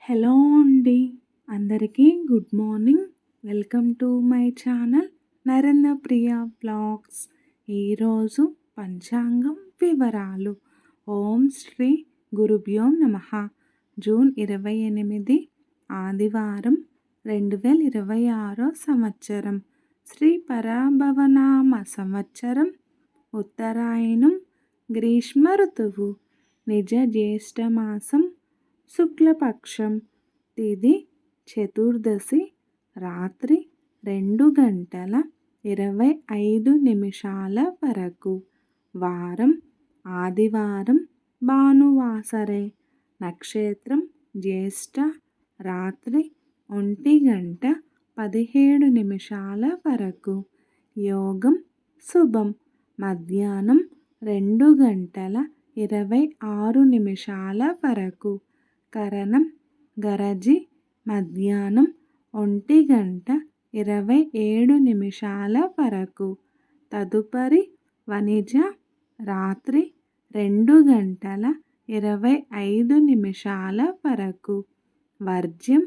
Hello అండి. అందరికీ good morning. Welcome to my channel Narendra Priya vlogs. ఈరోజు పంచాంగం వివరాలు. ఓం శ్రీ గురుభ్యో నమః. జూన్ 28 ఆదివారం 2026 సంవత్సరం. శ్రీ పరాభవనామ సంవత్సరం. ఉత్తరాయణం. గ్రీష్మ ఋతువు. నిజ జ్యేష్ఠమాసం. శుక్లపక్షం. తిథి చతుర్దశి. రాత్రి 2:25 వరకు. వారం ఆదివారం. భానువాసరే. నక్షత్రం జ్యేష్ఠ. రాత్రి 1:17 వరకు. యోగం శుభం. మధ్యాహ్నం 2:26 వరకు. కరణం గరజి. మధ్యాహ్నం 1:27 వరకు. తదుపరి వనిజ. రాత్రి 2:25 వరకు. వర్జ్యం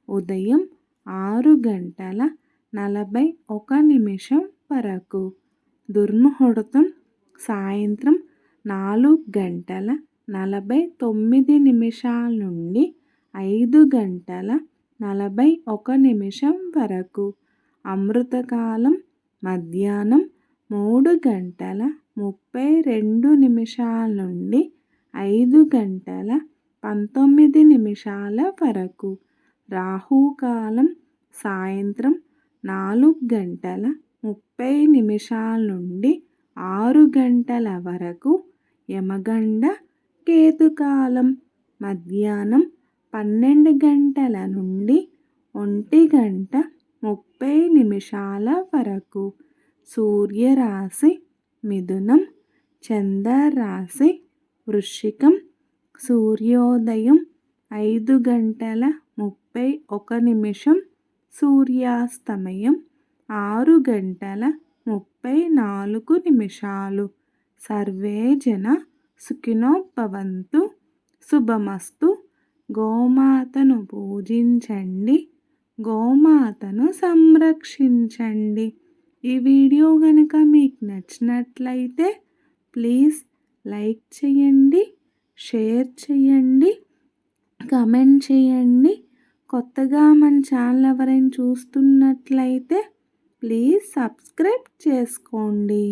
ఉదయం 6:41 వరకు. దుర్ముహూర్తం సాయంత్రం 4:49 నుండి 5:41 వరకు. అమృతకాలం మధ్యాహ్నం 3:32 నుండి 5:19 వరకు. రాహుకాలం సాయంత్రం 4:30 నుండి 6 వరకు. యమగండ కేతుకాలం మధ్యాహ్నం 12 నుండి 1:30 వరకు. సూర్యరాశి మిథునం. చంద్రరాశి వృశ్చికం. సూర్యోదయం 5:31. సూర్యాస్తమయం 6:34. సర్వే జన సుఖినో భవంతు. శుభమస్తు. గోమాతను పూజించండి. గోమాతను సంరక్షించండి. ఈ వీడియో కనుక మీకు నచ్చినట్లయితే ప్లీజ్ లైక్ చేయండి, షేర్ చేయండి, కమెంట్ చేయండి. కొత్తగా మన ఛానల్ ఎవరైనా చూస్తున్నట్లయితే ప్లీజ్ సబ్స్క్రైబ్ చేసుకోండి.